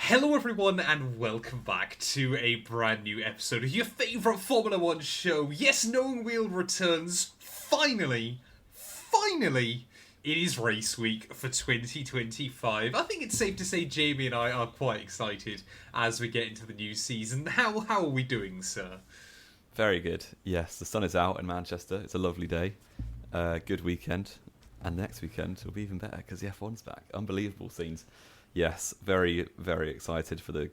Hello everyone and welcome back to a brand new episode of your favourite Formula 1 show. Yes, Knowing Wheel returns. Finally, it is race week for 2025. I think it's safe to say Jamie and I are quite excited as we get into the new season. How are we doing, sir? Very good. Yes, the sun is out in Manchester. It's a lovely day. Good weekend. And next weekend will be even better because the F1's back. Unbelievable scenes. Yes, very, very excited for the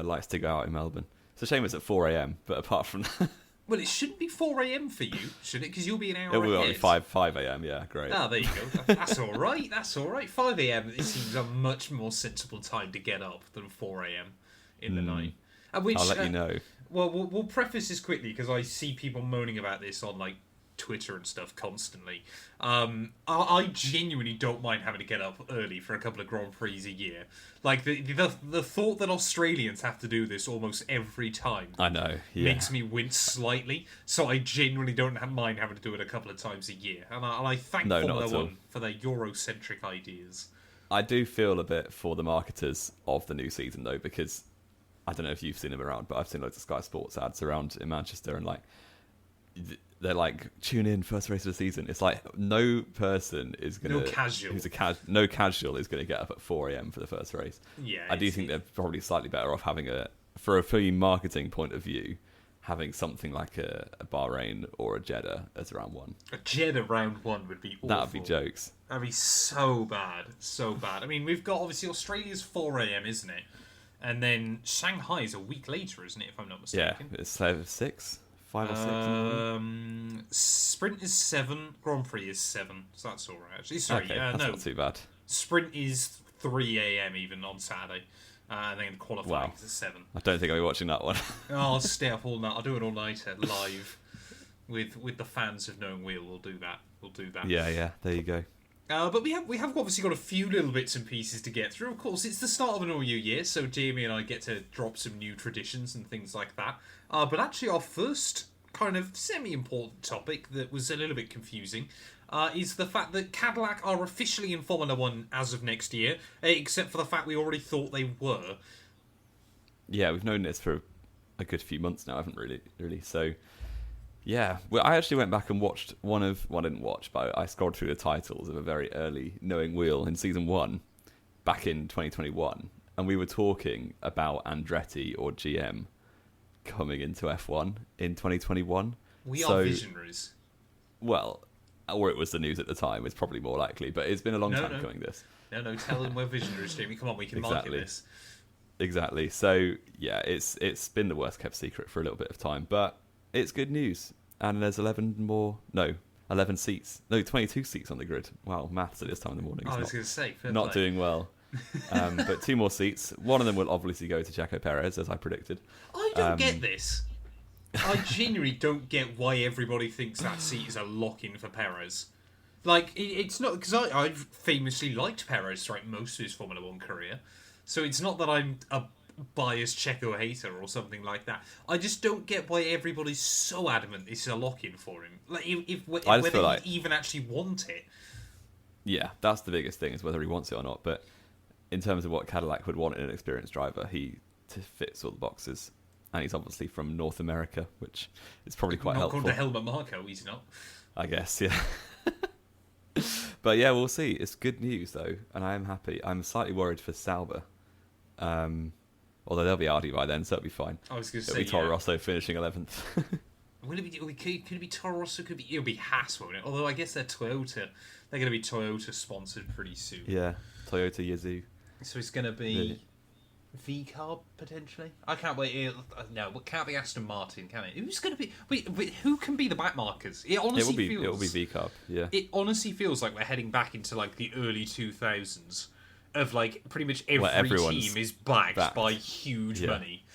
lights to go out in Melbourne. It's a shame it's at 4 a.m, but apart from that... Well, it shouldn't be 4 a.m. for you, should it? Because you'll be an hour it will ahead. be 5 a.m, yeah, great. Ah, there you go. That's all right. That's all right. 5 a.m. It seems a much more sensible time to get up than 4 a.m. in the night. Which, I'll let you know. Well, we'll preface this quickly because I see people moaning about this on Twitter and stuff constantly. I genuinely don't mind having to get up early for a couple of Grand Prix a year. The thought that Australians have to do this almost every time, I know, makes me wince slightly. So I genuinely don't mind having to do it a couple of times a year, and I thank Formula 1 for their Eurocentric ideas. I do feel a bit for the marketers of the new season though, because I don't know if you've seen them around, but I've seen loads of Sky Sports ads around in Manchester, and they're like, tune in, first race of the season. It's like no person is going to... No casual. No casual is going to get up at 4 a.m. for the first race. Yeah, I do think they're probably slightly better off having for a fully marketing point of view, having something like a Bahrain or a Jeddah as round one. A Jeddah round one would be awful. That would be jokes. That'd be so bad. So bad. I mean, we've got, obviously, Australia's 4 a.m, isn't it? And then Shanghai is a week later, isn't it, if I'm not mistaken? Yeah, it's 6. 5 or 6. Sprint is 7. Grand Prix is 7. So that's all right. Actually, sorry, okay, that's not too bad. Sprint is 3 a.m. even on Saturday, and then qualifying is at 7. I don't think I'll be watching that one. I'll stay up all night. I'll do an all-nighter live with the fans of Knowing Wheel. We'll do that. Yeah. There you go. But we have obviously got a few little bits and pieces to get through. Of course, it's the start of an all-new year, so Jamie and I get to drop some new traditions and things like that. But actually, our first kind of semi-important topic that was a little bit confusing is the fact that Cadillac are officially in Formula 1 as of next year, except for the fact we already thought they were. Yeah, we've known this for a good few months now, haven't we, really? So... yeah, well, I actually went back and watched I didn't watch, but I scrolled through the titles of a very early Knowing Wheel in Season 1 back in 2021, and we were talking about Andretti or GM coming into F1 in 2021. We are visionaries. Well, or it was the news at the time, it's probably more likely, but it's been a long time coming this. No, tell them we're visionaries, Jamie. Come on, we can market this. Exactly. So, yeah, it's been the worst kept secret for a little bit of time, but... it's good news, and there's 11 seats. No, 22 seats on the grid. Wow, maths at this time in the morning. I was going to say, not doing well. But 2 more seats. One of them will obviously go to Checo Perez, as I predicted. I don't get this. I genuinely don't get why everybody thinks that seat is a lock-in for Perez. It's not, because I've famously liked Perez throughout most of his Formula 1 career, so it's not that I'm a biased Checo hater or something like that. I just don't get why everybody's so adamant this is a lock-in for him. Whether he even actually want it. Yeah, that's the biggest thing, is whether he wants it or not. But in terms of what Cadillac would want in an experienced driver, he fits all the boxes. And he's obviously from North America, which is probably quite helpful. Not called to Helmut Marko, he's not. I guess, yeah. But yeah, we'll see. It's good news, though, and I am happy. I'm slightly worried for Sauber. Although they'll be Audi by then, so it'll be fine. I was going to say, it'll be Toro Rosso finishing 11th. Could it be Toro Rosso? It'll be Haas, won't it? Although I guess they're Toyota. They're going to be Toyota sponsored pretty soon. Yeah, Toyota Yazoo. So it's going to be V-Carb, potentially? I can't wait. No, it can't be Aston Martin, can it? Who's going to be... Wait, who can be the backmarkers? It will be V-Carb, yeah. It honestly feels like we're heading back into the early 2000s. Of pretty much every team is backed by huge money.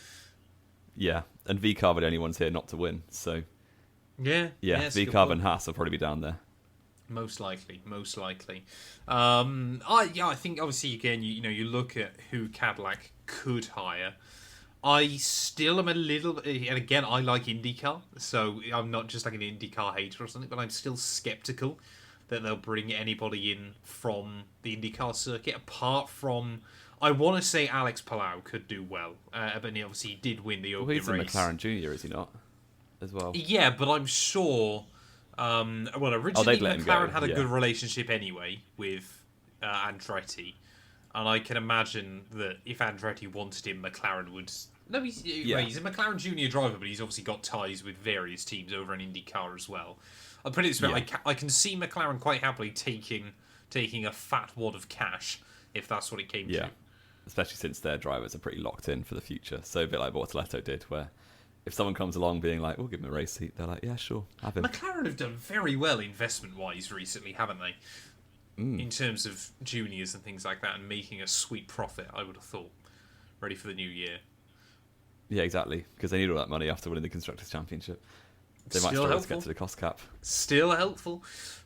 Yeah, and V-Carb are the only ones here not to win, so... Yeah, V-Carb and Haas will probably be down there. Most likely. I think, obviously, again, you look at who Cadillac could hire. I still am a little... and again, I like IndyCar, so I'm not just an IndyCar hater or something, but I'm still sceptical that they'll bring anybody in from the IndyCar circuit, apart from I want to say Alex Palau could do well, but he obviously did win the Well, opening he's a race. McLaren Junior, is he not? As well. Yeah, but I'm sure. Well, originally they'd let him McLaren go, had a yeah. good relationship anyway with Andretti, and I can imagine that if Andretti wanted him, McLaren would. No, he's a McLaren Junior driver, but he's obviously got ties with various teams over in IndyCar as well. I'll put it this way: Yeah. I can see McLaren quite happily taking a fat wad of cash if that's what it came Yeah. to. Especially since their drivers are pretty locked in for the future. So a bit like what Toretto did, where if someone comes along being like, we'll give him a race seat, they're like, yeah, sure, have him. McLaren have done very well investment-wise recently, haven't they? Mm. In terms of juniors and things like that, and making a sweet profit, I would have thought. Ready for the new year. Yeah, exactly. Because they need all that money after winning the Constructors' Championship. They might Still struggle to helpful. get to the cost cap. Still helpful.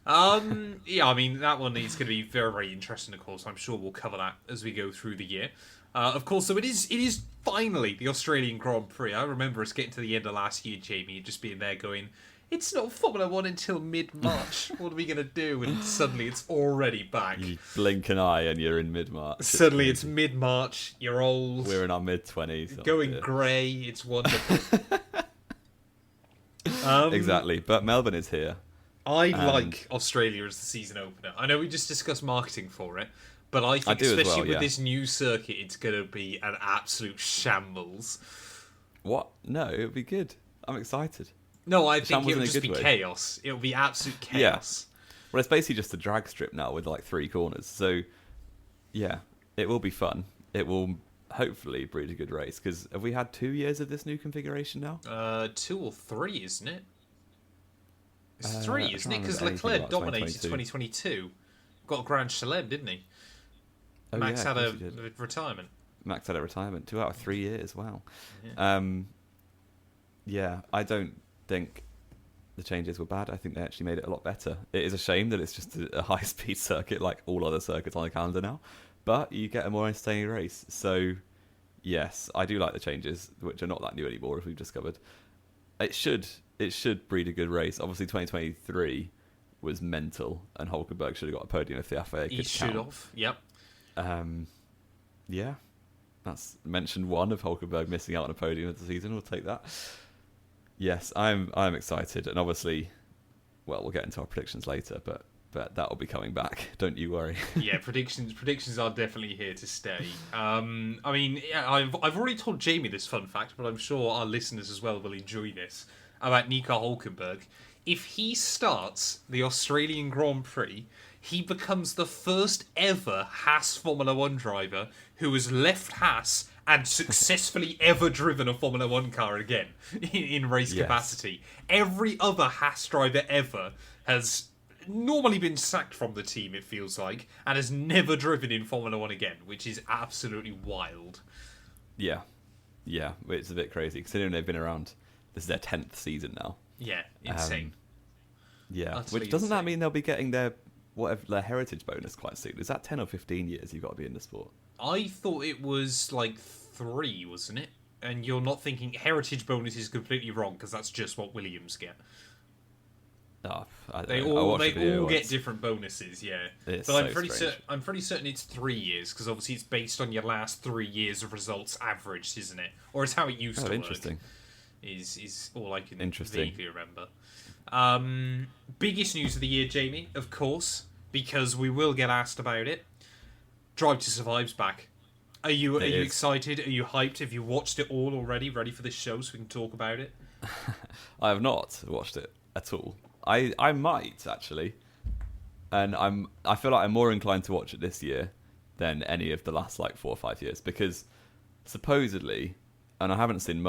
Yeah, I mean, that one is going to be very, very interesting, of course. I'm sure we'll cover that as we go through the year. Of course, so it is finally the Australian Grand Prix. I remember us getting to the end of last year, Jamie, and just being there going, it's not Formula 1 until mid-March. What are we going to do? And suddenly it's already back. You blink an eye and you're in mid-March. Suddenly it's mid-March, you're old. We're in our mid-20s. Going grey, it's wonderful. Exactly, but Melbourne is here. I like Australia as the season opener. I know we just discussed marketing for it, but I think do as especially well, with yeah. this new circuit, it's going to be an absolute shambles. What? No, it would be good. I'm excited. No, I think Shambles it'll in a just be good way. chaos. It'll be absolute chaos. Well, it's basically just a drag strip now with like 3 corners. So, yeah, it will be fun. It will hopefully breed a good race. Because have we had 2 years of this new configuration now? 2 or 3, isn't it? It's I 3, can't isn't it? Because remember anything Leclerc about dominated 2022. Got a Grand Chelem, didn't he? Oh, Max yeah, had of a course he did. retirement. Max had a retirement. 2 out of 3 years. Wow. Yeah. Yeah, I don't think the changes were bad. I think they actually made it a lot better. It is a shame that it's just a high-speed circuit like all other circuits on the calendar now. But you get a more entertaining race. So, yes, I do like the changes, which are not that new anymore, as we've discovered. It should breed a good race. Obviously, 2023 was mental, and Hulkenberg should have got a podium if the FIA could He count. should have. Yep. Yeah, that's mention 1 of Hulkenberg missing out on a podium of the season. We'll take that. Yes, I'm excited, and obviously, well, we'll get into our predictions later, but that will be coming back. Don't you worry. Yeah, predictions are definitely here to stay. I mean, yeah, I've already told Jamie this fun fact, but I'm sure our listeners as well will enjoy this about Nico Hulkenberg. If he starts the Australian Grand Prix, he becomes the first ever Haas Formula 1 driver who has left Haas and successfully ever driven a Formula 1 car again in race capacity. Every other Haas driver ever has normally been sacked from the team, it feels like, and has never driven in Formula 1 again, which is absolutely wild. Yeah, it's a bit crazy considering they've been around. This is their 10th season now. Yeah, insane. Yeah, Utterly which doesn't that insane. mean they'll be getting their heritage bonus quite soon? Is that 10 or 15 years you've got to be in the sport? I thought it was like 3, wasn't it? And you're not thinking heritage bonus is completely wrong because that's just what Williams get. Oh, They all get different bonuses, yeah. It's But so I'm pretty certain it's 3 years because obviously it's based on your last 3 years of results averaged, isn't it? Or it's how it used to work. Interesting. Is all I can Interesting. vaguely remember. Biggest news of the year, Jamie, of course, because we will get asked about it. Drive to Survive's back. Are you excited? Are you hyped? Have you watched it all already? Ready for this show so we can talk about it? I have not watched it at all. I might actually, and I feel like I'm more inclined to watch it this year than any of the last like 4 or 5 years because supposedly, and I haven't seen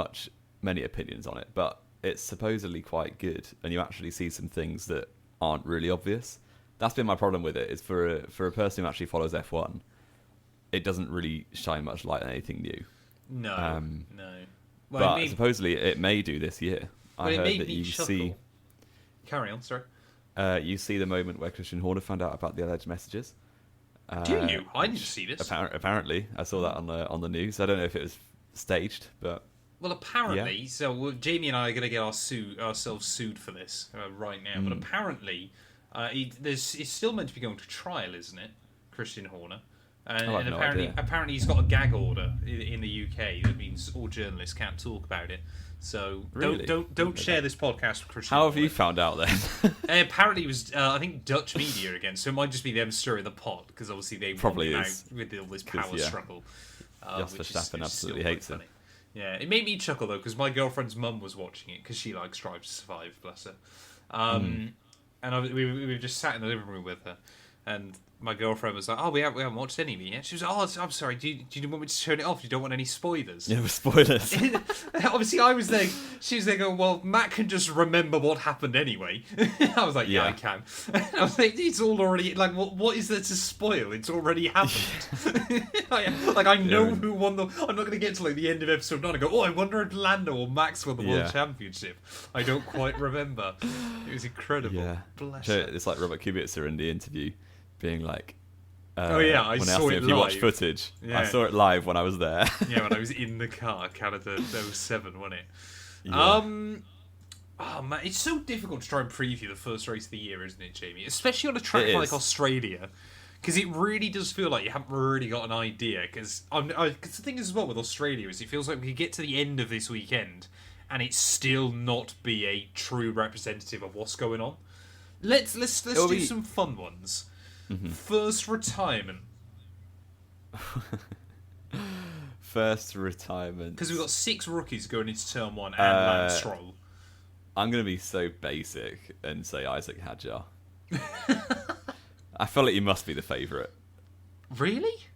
many opinions on it, but it's supposedly quite good, and you actually see some things that aren't really obvious. That's been my problem with it. Is for a person who actually follows F1, it doesn't really shine much light on anything new. No, no. Well, But supposedly it may do this year. I heard that you see. Carry on, sorry. You see the moment where Christian Horner found out about the alleged messages. Do you? I didn't see this. Apparently, I saw that on the news. I don't know if it was staged, but well, apparently, so Jamie and I are going to get ourselves sued for this right now. But apparently, it's still meant to be going to trial, isn't it, Christian Horner? And, Oh, I have and no apparently, idea. apparently he's got a gag order in the UK that means all journalists can't talk about it. So Really? don't share this podcast with Christian. How have you Horner. found out then? Apparently, it was I think Dutch media again, so it might just be them stirring the pot because obviously they Probably want him is. out with all this power yeah. struggle. Jos Which is Verstappen still absolutely quite hates him. funny. Yeah, it made me chuckle though because my girlfriend's mum was watching it because she likes Drive to Survive, bless her. And we just sat in the living room with her, and my girlfriend was like, "Oh, we haven't watched any of it yet." She was like, "Oh, I'm sorry. Do you want me to turn it off? You don't want any spoilers?" Yeah, with spoilers. Obviously, I was there. She was there going, "Well, Matt can just remember what happened anyway." I was like, "Yeah, I can." I was like, "It's all already like what is there to spoil? It's already happened." Like I know who won the. I'm not going to get to like the end of episode 9 and go, "Oh, I wonder if Lando or Max won the world championship." I don't quite remember. It was incredible. Yeah. Bless So her. it's like Robert Kubica in the interview being like, Oh yeah, I when they saw asked him it if you watched live. footage. Yeah. I saw it live when I was there. Yeah, when I was in the car, Canada 07, wasn't it? Yeah. Oh man, it's so difficult to try and preview the first race of the year, isn't it, Jamie? Especially on a track It like is. Australia, because it really does feel like you haven't really got an idea. Because the thing is as well with Australia is it feels like we could get to the end of this weekend and it still not be a true representative of what's going on. Let's do some fun ones. First retirement. First retirement. Because we've got 6 rookies going into turn 1 and Lance Stroll. I'm going to be so basic and say Isaac Hadjar. I feel like he must be the favourite. Really?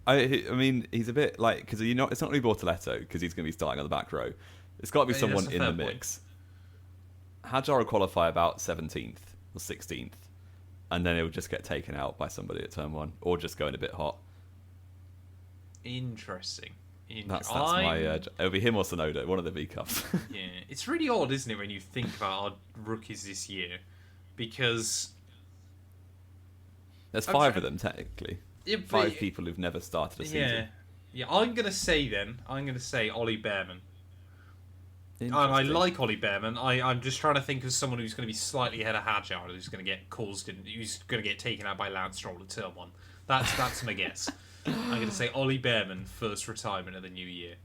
I mean, he's a bit like... Because it's not going to be Bortoletto, because he's going to be starting on the back row. It's got to be someone that's a in the fair mix. Hadjar will qualify about 17th or 16th. And then he'll just get taken out by somebody at turn 1. Or just going a bit hot. Interesting. That's my... it'll be him or Sonoda, one of the V-Cups. Yeah, it's really odd, isn't it, when you think about our rookies this year? Because... There's 5 of them, technically. Yeah, 5 people who've never started a season. Yeah, I'm going to say Ollie Behrman. And I Interesting. like Ollie Behrman. I'm just trying to think of someone who's going to be slightly ahead of Hadjar, who's going to get who's going to get taken out by Lance Stroll at turn 1. That's my guess. I'm going to say Ollie Behrman, first retirement of the new year.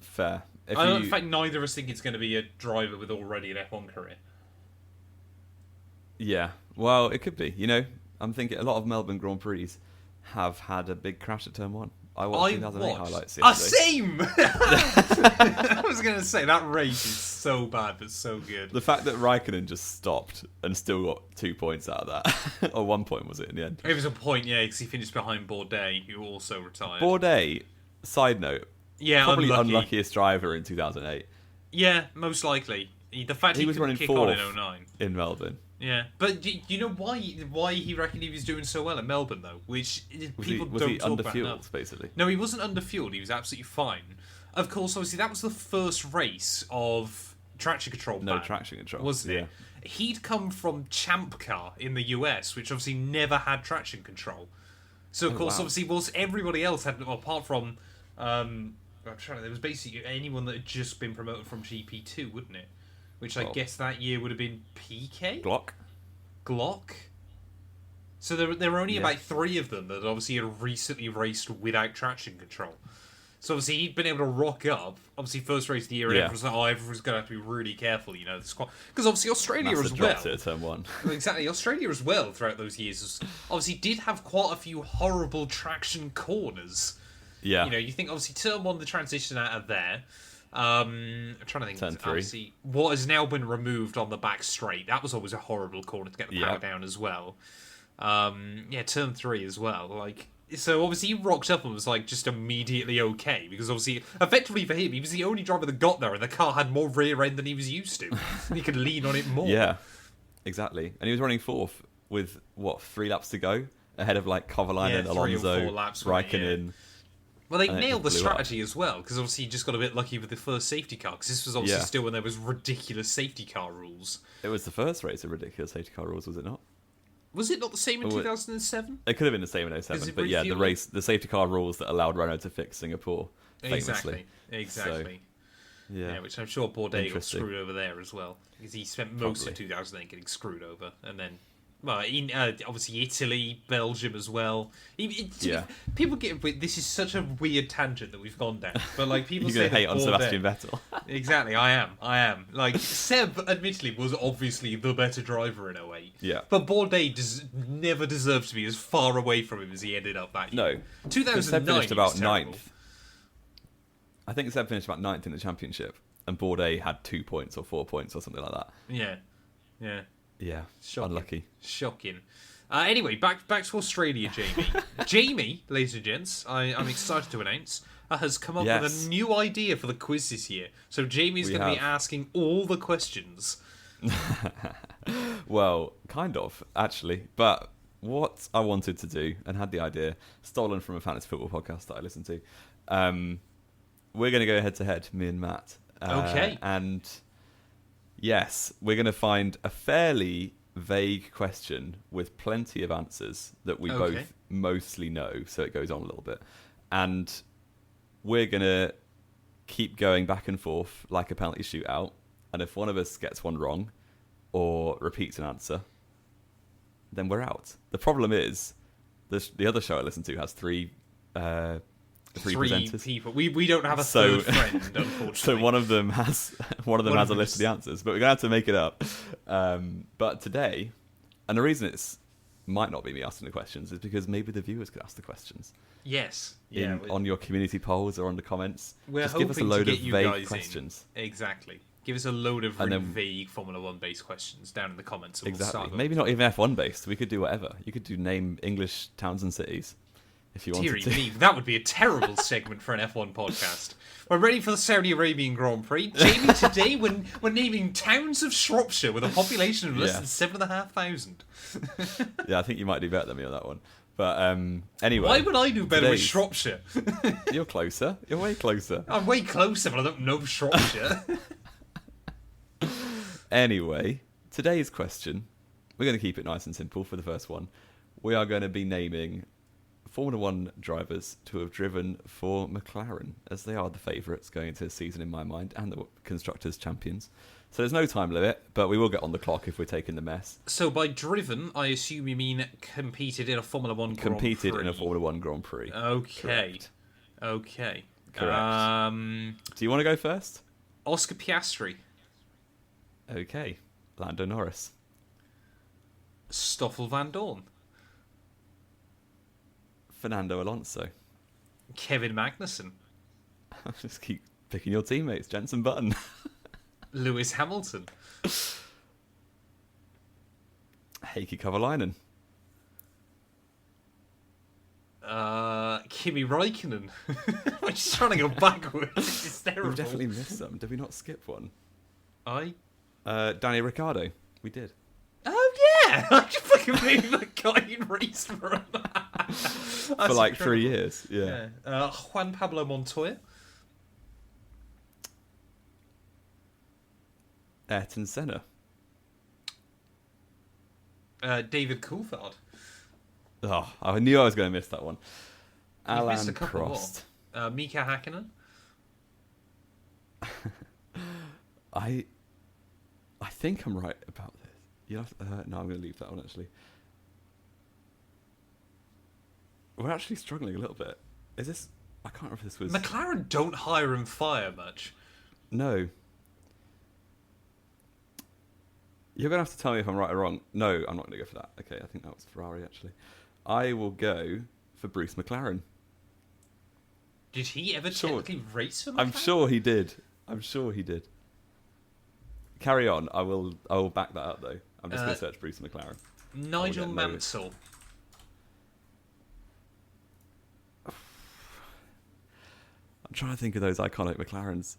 Fair. In fact, neither of us think it's going to be a driver with already an F1 career. Yeah, well, it could be. You know, I'm thinking a lot of Melbourne Grand Prix have had a big crash at turn 1. I watched 2008 highlights yesterday. Same! I was going to say, that race is so bad, but so good. The fact that Raikkonen just stopped and still got 2 points out of that. Or 1 point, was it, in the end? It was a point, yeah, because he finished behind Bourdais, who also retired. Bourdais, side note, yeah, probably unlucky. unluckiest driver in 2008. Yeah, most likely. The fact he was couldn't running kick 4th on in 09. in Melbourne. Yeah, but do you know why he reckoned he was doing so well in Melbourne, though? Which people Was don't he talk under about fueled, enough. basically? No, he wasn't under fueled. He was absolutely fine. Of course, obviously, that was the first race of traction control No ban, traction control. wasn't it? Yeah. He'd come from Champ Car in the US, which obviously never had traction control. So, of course, wow. obviously, whilst everybody else had, apart from, I'm trying to, there was basically anyone that had just been promoted from GP2, wouldn't it? Which I guess that year would have been PK? Glock. So there were only about 3 of them that obviously had recently raced without traction control. So obviously he'd been able to rock up. Obviously first race of the year, and everyone's like, oh, everyone's going to have to be really careful, you know. Because obviously Australia Massa as dropped well. it at turn 1. Exactly, Australia as well throughout those years obviously did have quite a few horrible traction corners. Yeah. You know, you think obviously turn 1, the transition out of there. I'm trying to think. Turn 3. Obviously, what has now been removed on the back straight. That was always a horrible corner to get the power down as well. Turn 3 as well. Like, so obviously he rocked up and was like just immediately okay because obviously, effectively for him, he was the only driver that got there, and the car had more rear end than he was used to. And he could lean on it more. Yeah, exactly. And he was running 4th with 3 laps to go ahead of like Kovalainen, 3 or Alonso, 4 laps, Raikkonen. Well, they And it nailed the just blew up. strategy as well, because obviously you just got a bit lucky with the first safety car, because this was obviously still when there was ridiculous safety car rules. It was the first race of ridiculous safety car rules, was it not? Was it not the same in 2007? It could have been the same in Is 07, it but yeah, refueling? the safety car rules that allowed Renault to fix Singapore, famously. Exactly. Yeah, Which I'm sure Bourdais got Interesting. screwed over there as well, because he spent most Probably. of 2008 getting screwed over, and then Well, in obviously Italy, Belgium as well. Yeah. People get this is such a weird tangent that we've gone down, but like people You're say going to hate on Bourdais- Sebastian Vettel. Exactly, I am. Like Seb, admittedly, was obviously the better driver in 08. Yeah. But Bourdais never deserved to be as far away from him as he ended up that year. No. 2009 Seb finished about was terrible. 9th. I think Seb finished about 9th in the championship, and Bourdais had 2 points or 4 points or something like that. Yeah. Yeah, Shocking. unlucky. Shocking. Anyway, back to Australia, Jamie. Jamie, ladies and gents, I'm excited to announce, has come up with a new idea for the quiz this year. So Jamie's going to be asking all the questions. Well, kind of, actually. But what I wanted to do, and had the idea, stolen from a fantasy football podcast that I listened to, we're going to go head-to-head, me and Matt. Okay. And yes, we're going to find a fairly vague question with plenty of answers that we both mostly know, so it goes on a little bit. And we're going to keep going back and forth like a penalty shootout. And if one of us gets one wrong or repeats an answer, then we're out. The problem is, the other show I listen to has three presenters. People. We don't have a third friend, unfortunately. So one of them has a list of the answers, but we're gonna have to make it up. But today, and the reason it's might not be me asking the questions is because maybe the viewers could ask the questions. Yes. On your community polls or on the comments. We're just give us a load of vague questions. Exactly. Give us a load of vague Formula 1 based questions down in the comments. And exactly. Maybe not even F1 based. We could do whatever. You could do name English towns and cities. If you wanted to. Me, that would be a terrible segment for an F1 podcast. We're ready for the Saudi Arabian Grand Prix. Jamie, today we're naming towns of Shropshire with a population of less than 7,500. Yeah, I think you might do better than me on that one. But anyway. Why would I do better with Shropshire? You're closer. You're way closer. I'm way closer, but I don't know Shropshire. Anyway, today's question, we're going to keep it nice and simple for the first one. We are going to be naming Formula 1 drivers to have driven for McLaren, as they are the favourites going into the season in my mind, and the Constructors' Champions. So there's no time limit, but we will get on the clock if we're taking the mess. So by driven, I assume you mean competed in a Formula 1 Grand Prix? Competed in a Formula 1 Grand Prix. Okay. Correct. Okay. Correct. Do you want to go first? Oscar Piastri. Okay. Lando Norris. Stoffel Van Dorn. Fernando Alonso. Kevin Magnussen. Just keep picking your teammates. Jenson Button. Lewis Hamilton. Heikki Kovalainen. Kimi Räikkönen. We're just trying to go backwards. This is terrible. We've definitely missed some. Did we not skip one? Danny Ricciardo. We did. Oh yeah! I just fucking believe that guy in race for him. For like 3 years. Yeah. Juan Pablo Montoya. Ayrton Senna. David Coulthard. Oh, I knew I was going to miss that one. You've missed Alan a couple Prost. more. Mika Hakkinen. I think I'm right about this. You have no, I'm going to leave that one actually. We're actually struggling a little bit. Is this? I can't remember if this was. McLaren don't hire and fire much. No. You're going to have to tell me if I'm right or wrong. No, I'm not going to go for that. Okay, I think that was Ferrari actually. I will go for Bruce McLaren. Did he ever technically race for McLaren? I'm sure he did. Carry on. I will back that up though. I'm just going to search Bruce McLaren. Nigel Mansell. I'm trying to think of those iconic McLarens.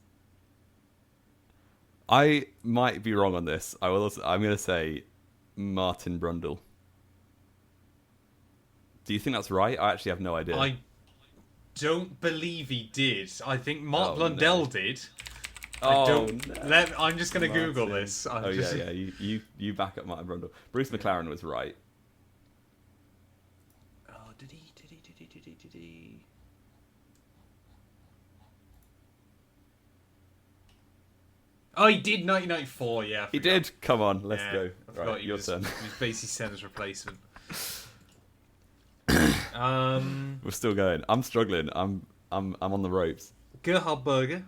I might be wrong on this. I'm going to say Martin Brundle. Do you think that's right? I actually have no idea. I don't believe he did. I think Mark Blundell did. I'm just going to Google this. Yeah. You back up Martin Brundle. Bruce McLaren was right. Oh, did he? Oh, he did 1994. Yeah, I He forgot. did. Come on, let's Yeah, go. I forgot Right, he your was, turn. He was basically Senna's replacement. We're still going. I'm struggling. I'm on the ropes. Gerhard Berger.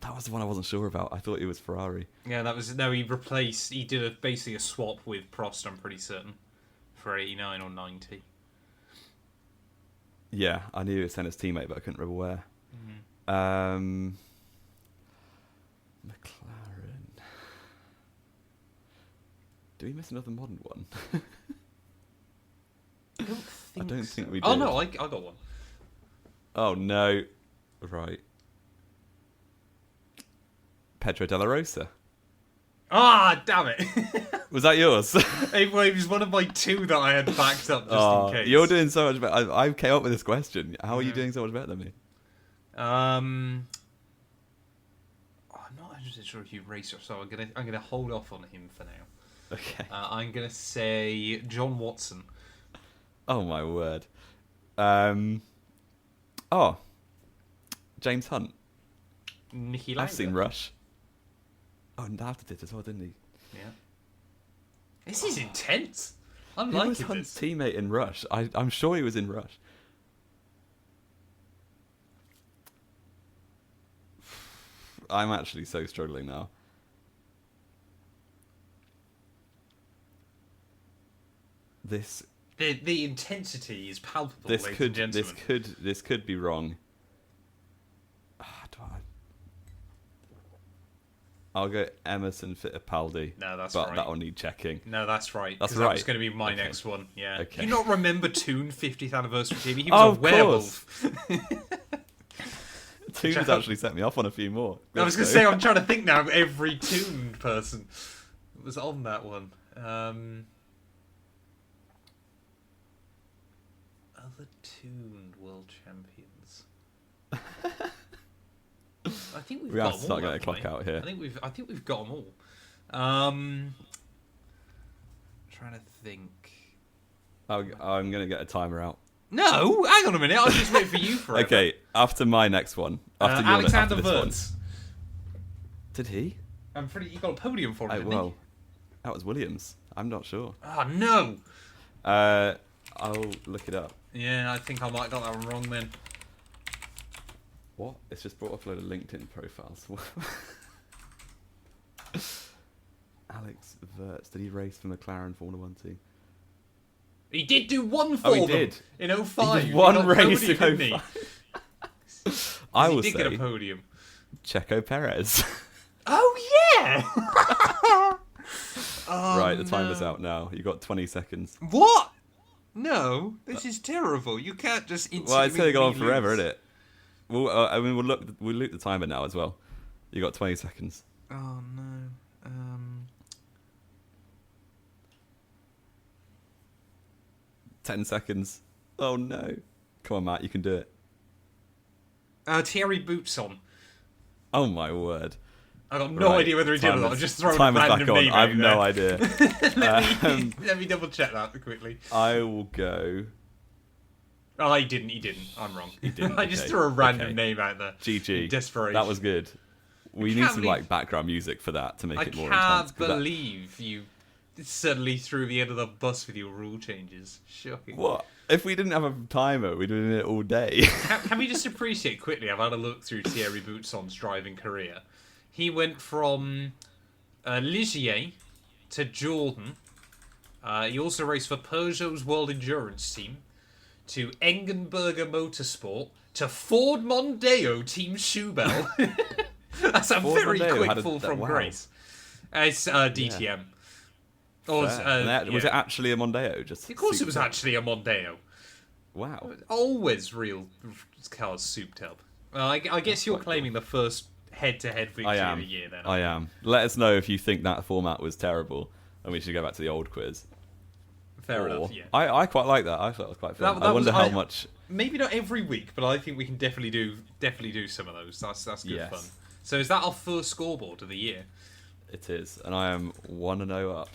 That was the one I wasn't sure about. I thought it was Ferrari. Yeah, that was no. He did basically a swap with Prost. I'm pretty certain for 89 or 90. Yeah, I knew it was Senna's teammate, but I couldn't remember where. McLaren. Do we miss another modern one? I don't think we Oh did. no, I got one. Oh no. Right. Pedro de la Rosa. Ah, damn it! Was that yours? It was one of my two that I had backed up just in case. You're doing so much better. I came up with this question. How are you doing so much better than me? I'm not 100% sure if you racer, so I'm gonna hold off on him for now. Okay. I'm gonna say John Watson. Oh my word. James Hunt. Nicky Lauda. I've seen Rush. Oh, and Lauda did as well, didn't he? Yeah. This is intense. I'm Who was liking Hunt's this. teammate in Rush? I'm sure he was in Rush. I'm actually so struggling now. This The intensity is palpable, ladies and gentlemen. this could be wrong. I'll go Emerson Fittipaldi. No, that's but right. that'll need checking. No, that's right. That's 'cause right. That was going to be my Okay. next one. Yeah. Okay. Do you not remember Toon 50th anniversary TV? He was a werewolf. Toon's actually set me off on a few more. I was going to say, I'm trying to think now of every Toon person that was on that one. Other Toon world champions. I think we've We got have to them start all. getting a clock haven't we? out here. I think we've got them all. Trying to think. I'm going to get a timer out. No, hang on a minute. I'll just wait for you forever. Okay, after my next one. After Alexander after this one. Wurz. Did he? I'm pretty. You got a podium for him, didn't Well, that was Williams. I'm not sure. he? Oh no. I'll look it up. Yeah, I think I might have got that one wrong then. What? It's just brought up a load of LinkedIn profiles. Alex Verts. Did he race for McLaren Formula 1 team? He did do one for Oh, he them did. in 05. He did one He got race podium, in didn't he? 05. I will He did get say a podium. Checo Perez. Oh yeah. Oh, Right, the timer's no. out now. You got 20 seconds. What? No, this is terrible. You can't just instantly. Well, it's going to go on lose. forever, isn't it? We'll loop the timer now as well. You got 20 seconds. Oh no. 10 seconds. Oh no. Come on, Matt, you can do it. Thierry Boutson. Oh my word. I got no Right, idea whether he did or not. timer's- I'm just throwing a timer's random back on. name I have out no there. idea. Let me double check that quickly. I will go. Oh, he didn't. He didn't. I'm wrong. didn't, I just okay, threw a random okay. name out there. GG. In desperation. That was good. We I need can't some believe- like background music for that to make I it more can't intense. 'Cause that- believe you suddenly threw the end of the bus with your rule changes. Shocking. What? If we didn't have a timer, we'd been in it all day. Can we just appreciate quickly? I've had a look through Thierry Boutson's driving career. He went from Ligier to Jordan. He also raced for Peugeot's World Endurance Team, to Engenberger Motorsport, to Ford Mondeo Team Schubel. That's a Ford very Mondeo quick had a- fall from wow. grace. It's DTM. Or, Fair. And that- Was yeah. it actually a Mondeo? Just Of course, it was souped up? actually a Mondeo. Wow. Always real cars souped up. Well, I guess you're quite claiming the first head-to-head victory I of am. the year. Then I am. Let us know if you think that format was terrible, and we should go back to the old quiz. Fair Or- enough. Yeah. I quite like that. I thought it was quite fun. That I was- wonder how much. Maybe not every week, but I think we can definitely do some of those. That's good Yes. fun. So is that our first scoreboard of the year? It is, and I am 1-0 up.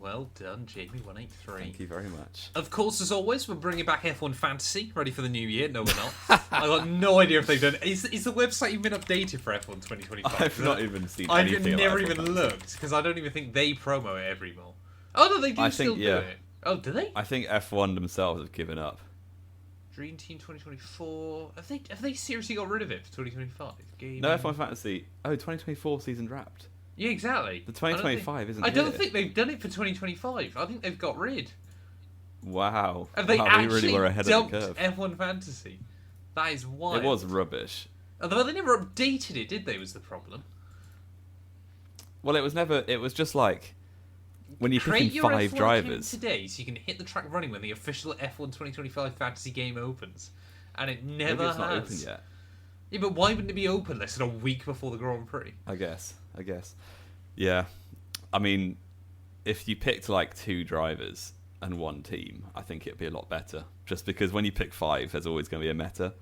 Well done, Jamie183. Thank you very much. Of course, as always, we're bringing back F1 Fantasy, ready for the new year. No, we're not. I've got no idea if they've done it. Is the website even updated for F1 2025? I've not even seen I've anything never about even F1 looked, because I don't even think they promo it every more. Oh, no, they do still do it. Oh, do they? I think F1 themselves have given up. Dream Team 2024. Have they seriously got rid of it for 2025? Gaming. No, F1 Fantasy. Oh, 2024 season wrapped. Yeah, exactly. The 2025 isn't I don't here. think they've done it for 2025. I think they've got rid. Wow. Have they wow, actually we really were ahead of the curve. F1 Fantasy? That is wild. It was rubbish. Although they never updated it, did they? Was the problem? Well, it was never. It was just like when you pick Create in your 5 F1 drivers. account today, so you can hit the track running when the official F1 2025 fantasy game opens, and it never Maybe it's not has. open yet. Yeah, but why wouldn't it be open less than a week before the Grand Prix? I guess. Yeah. I mean, if you picked like 2 drivers and 1 team, I think it'd be a lot better. Just because when you pick 5, there's always going to be a meta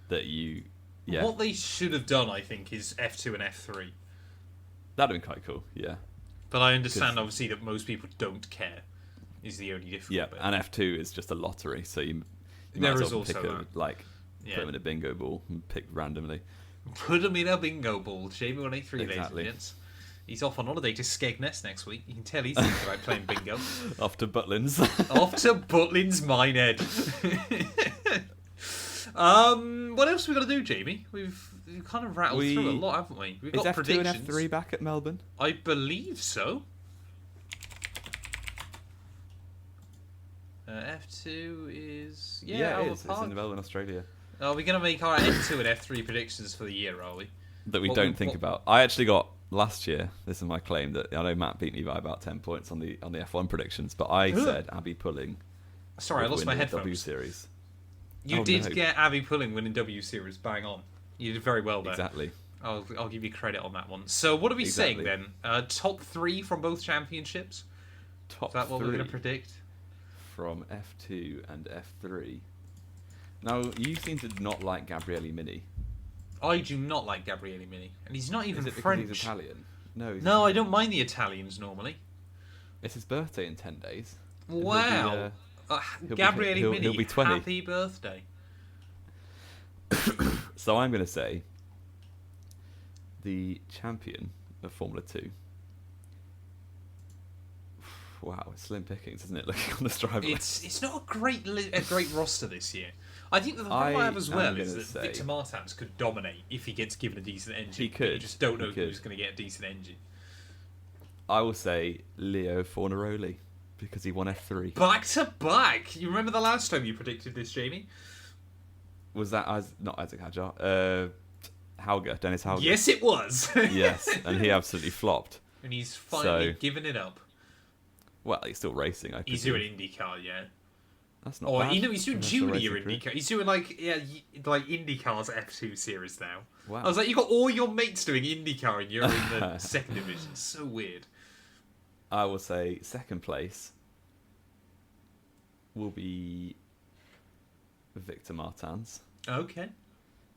that you. Yeah. What they should have done, I think, is F2 and F3. That'd have been quite cool. Yeah. But I understand, obviously, that most people don't care. Is the only difference. Yeah, and F2 is just a lottery, so you might There as is well also pick that. put them in a bingo ball and pick randomly. Put him in a bingo ball. Jamie183, Exactly. ladies and gents. He's off on holiday to Skegness next week. You can tell he's thinking about playing bingo. Off to Butlins. Off to Butlins Minehead. What else have we got to do, Jamie? We've kind of rattled through a lot, haven't we? We've Is got F2 predictions. and F3 back at Melbourne? I believe so. F2 is... Yeah, it Albert is. Park. It's in Melbourne, Australia. Are we going to make our F2 and F3 predictions for the year, are we? That we don't think about. I actually got last year. This is my claim that I know Matt beat me by about 10 points on the F1 predictions, but I said Abby Pulling. Sorry, I lost my headphones. W Series. You did get Abby Pulling winning W Series, bang on. You did very well there. Exactly. I'll give you credit on that one. So what are we saying then? Top 3 from both championships? Top Is that what 3 we're going to predict? from F2 and F3. Now, you seem to not like Gabriele Mini. I do not like Gabriele Mini, and he's not even Is it because French. he's Italian? No. No, I don't mind the Italians normally. It's his birthday in 10 days. And Wow. be, Gabriele Mini, he'll be 20. happy birthday. So I'm going to say the champion of Formula 2. Wow, it's slim pickings, isn't it? Looking on the driver list. It's not a great roster this year. I think that the problem I have as well is that Victor Martins could dominate if he gets given a decent engine. He could. You just don't know who's going to get a decent engine. I will say Leo Fornaroli because he won F3. Back to back. You remember the last time you predicted this, Jamie? Was that not Isaac Hadjar? Hauger, Dennis Hauger. Yes, it was. Yes, and he absolutely flopped. And he's finally given it up. Well, he's still racing. He's doing IndyCar, yeah. That's not bad. He's doing junior IndyCar. He's doing like IndyCar's F2 series now. Wow. I was like, you got all your mates doing IndyCar and you're in the second division. So weird. I will say second place will be Victor Martins. Okay.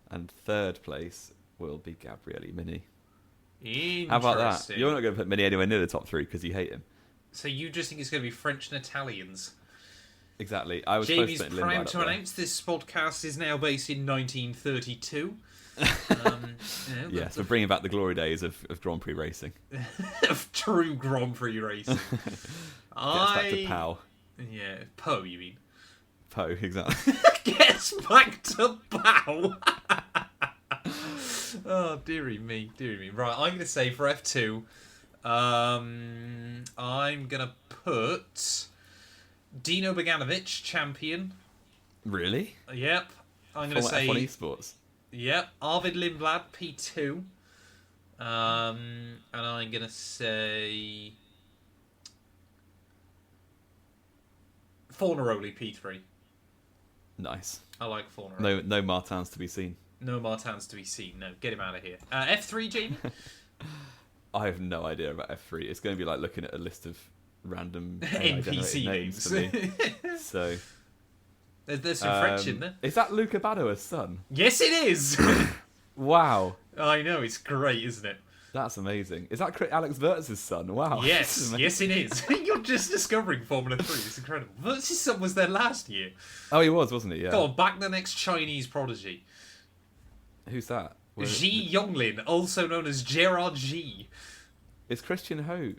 And third place will be Gabriele Mini. Interesting. How about that? You're not going to put Mini anywhere near the top 3 because you hate him. So you just think it's going to be French and Italians? Exactly. I was Jamie's supposed to put proud to announce this podcast is now based in 1932. Yes, we're bringing back the glory days of Grand Prix racing. Of true Grand Prix racing. Back to Pow. Yeah, Poe, you mean? Poe, exactly. Gets back to Pow. Oh, dearie me. Right, I'm going to say for F2, I'm going to put Dino Beganovic, champion. Really? Yep. I'm going to say... F1 Esports. Yep. Arvid Lindblad, P2. And I'm going to say... Fornaroli, P3. Nice. I like Fornaroli. No Martins to be seen. No Martins to be seen. No, get him out of here. F3, Jamie? I have no idea about F3. It's going to be like looking at a list of random NPC names for me. So there's some French in there. Is that Luca Badoer's son? Yes, it is. Wow. I know, it's great, isn't it? That's amazing. Is that Alex Wirtz's son? Wow. Yes, yes, it is. You're just discovering Formula 3. It's incredible. Wirtz's son was there last year. Oh, he was, wasn't he? Yeah. Go on, back the next Chinese prodigy. Who's that? Ji Yonglin, also known as Gerard Ji. Is Christian Ho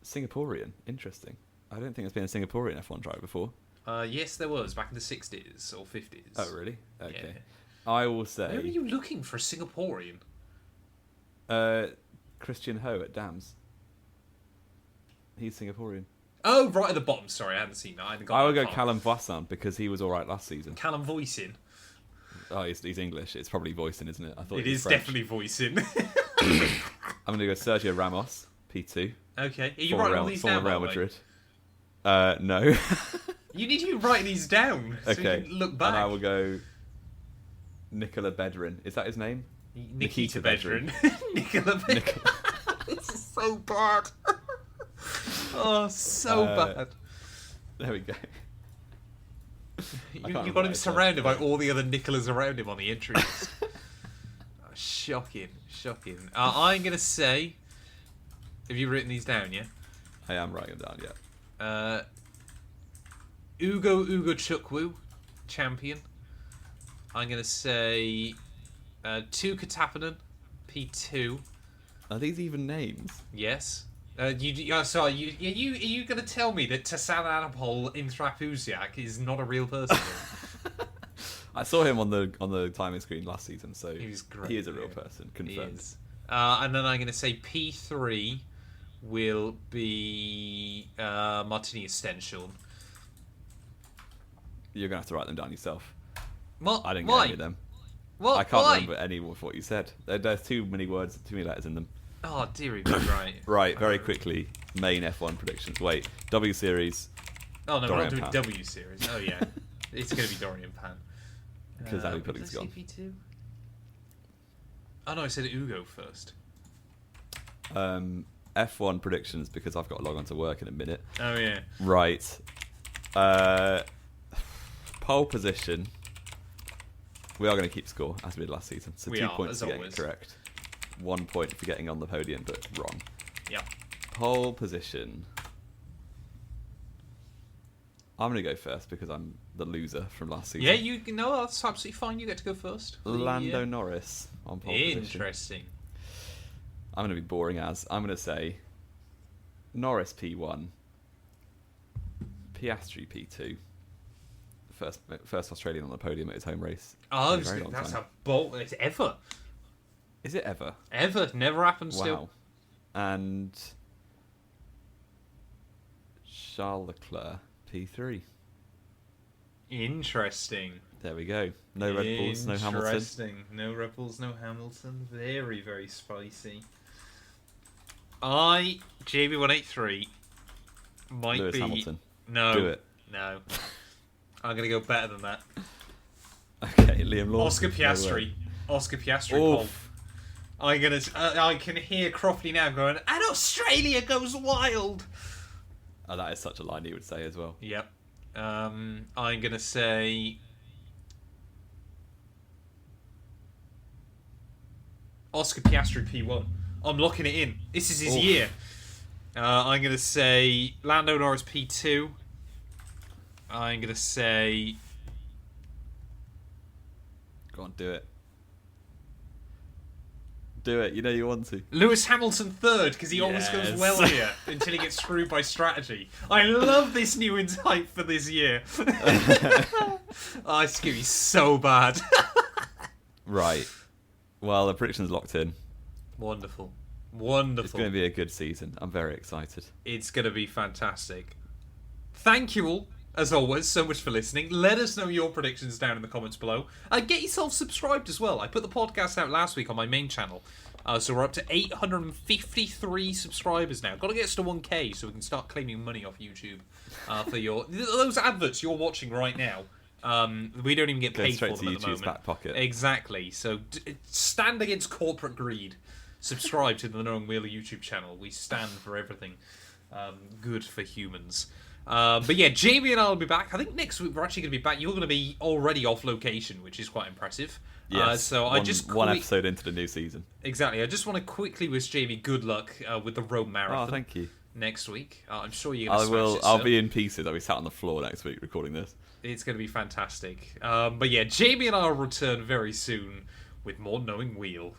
Singaporean? Interesting. I don't think there's been a Singaporean F1 driver before. Yes, there was, back in the 60s or 50s. Oh, really? Okay. Yeah. I will say... Where are you looking for a Singaporean? Christian Ho at Dams. He's Singaporean. Oh, right at the bottom. Sorry, I hadn't seen that. I would go Callum Voisin because he was all right last season. Callum Voisin. Oh, he's English. It's probably Voisin, isn't it? I thought It he was is French. definitely Voisin. I'm going to go Sergio Ramos, P2. Okay. Are you writing all these down? Real Madrid. No. You need to be writing these down so Okay. you can look back. And I will go Nicola Bedrin. Is that his name? Nikita Bedrin. Nicola Bedrin. This is so bad. Oh, so bad. There we go. You got him surrounded by all the other Nicolas around him on the entry list. Shocking, shocking. I'm going to say... Have you written these down, yeah? I am writing them down, yeah. Ugo Chukwu, champion. I'm going to say... Tuka Tappinen, P2. Are these even names? Yes. Sorry, you going to tell me that Tassan Anapol Intrapuziak is not a real person? I saw him on the timing screen last season, so He was great, he is a real yeah. person, He confirmed. is. And then I'm going to say P3 will be Martini Stenschel. You're going to have to write them down yourself. What? I didn't get any of them. What? I can't Why? remember any of what you said. There's too many words, too many letters in them. Oh, dearie me, right. Right, very quickly, main F1 predictions. Wait, W Series, Oh, no, we're Dorian not doing Pan. W Series. Oh, yeah. It's going to be Dorian Pan. because Ali Pudding's did I gone. say P2? Oh, no, I said Ugo first. F1 predictions, because I've got to log on to work in a minute. Oh, yeah. Right. Pole position. We are going to keep score, as we did last season. So We 2 are, points as for getting always. it correct. 1 point for getting on the podium, but wrong. Yep. Pole position. I'm going to go first because I'm the loser from last season. Yeah, you know, that's absolutely fine. You get to go first. Lando Norris on pole position. Interesting. I'm going to be boring as. I'm going to say Norris P1, Piastri P2. First Australian on the podium at his home race. Oh, in a very long that's time. a bold. It's ever. Is it ever? Ever. Never happened Wow. still. And Charles Leclerc P3. Interesting. There we go. No Red Bulls, no Hamilton. Interesting. No Red Bulls, no Hamilton. Very, very spicy. JB183 might Lewis be... Hamilton. No. Do it. No. I'm going to go better than that. Okay, Liam Lawson. Oscar Piastri. Oscar Piastri pole. Oof. I can hear Crofty now going, and Australia goes wild. Oh, that is such a line he would say as well. Yep. I'm going to say... Oscar Piastri P1. I'm locking it in. This is his Oof. year. I'm going to say Lando Norris P2. I'm going to say... Go on, do it. Do it. You know you want to. Lewis Hamilton third, because he always goes Yes. well here until he gets screwed by strategy. I love this new insight for this year. Oh, it's going to be so bad. Right. Well, the prediction's locked in. Wonderful. Wonderful. It's going to be a good season. I'm very excited. It's going to be fantastic. Thank you all, as always, so much for listening. Let us know your predictions down in the comments below. Get yourself subscribed as well. I put the podcast out last week on my main channel. So we're up to 853 subscribers now. Got to get us to 1k so we can start claiming money off YouTube for those adverts you're watching right now. We don't even get Go paid straight for to them at the YouTube's moment. back pocket. Exactly. So stand against corporate greed. Subscribe to the Knowing Wheeler YouTube channel. We stand for everything good for humans. But yeah, Jamie and I will be back. I think next week we're actually going to be back. You're going to be already off location, which is quite impressive. Yes, So one episode into the new season. Exactly. I just want to quickly wish Jamie good luck with the Rome Marathon. Oh, thank you. Next week. I'm sure you're going to smash it. I'll be in pieces. I'll be sat on the floor next week recording this. It's going to be fantastic. But yeah, Jamie and I will return very soon with more Knowing Wheel.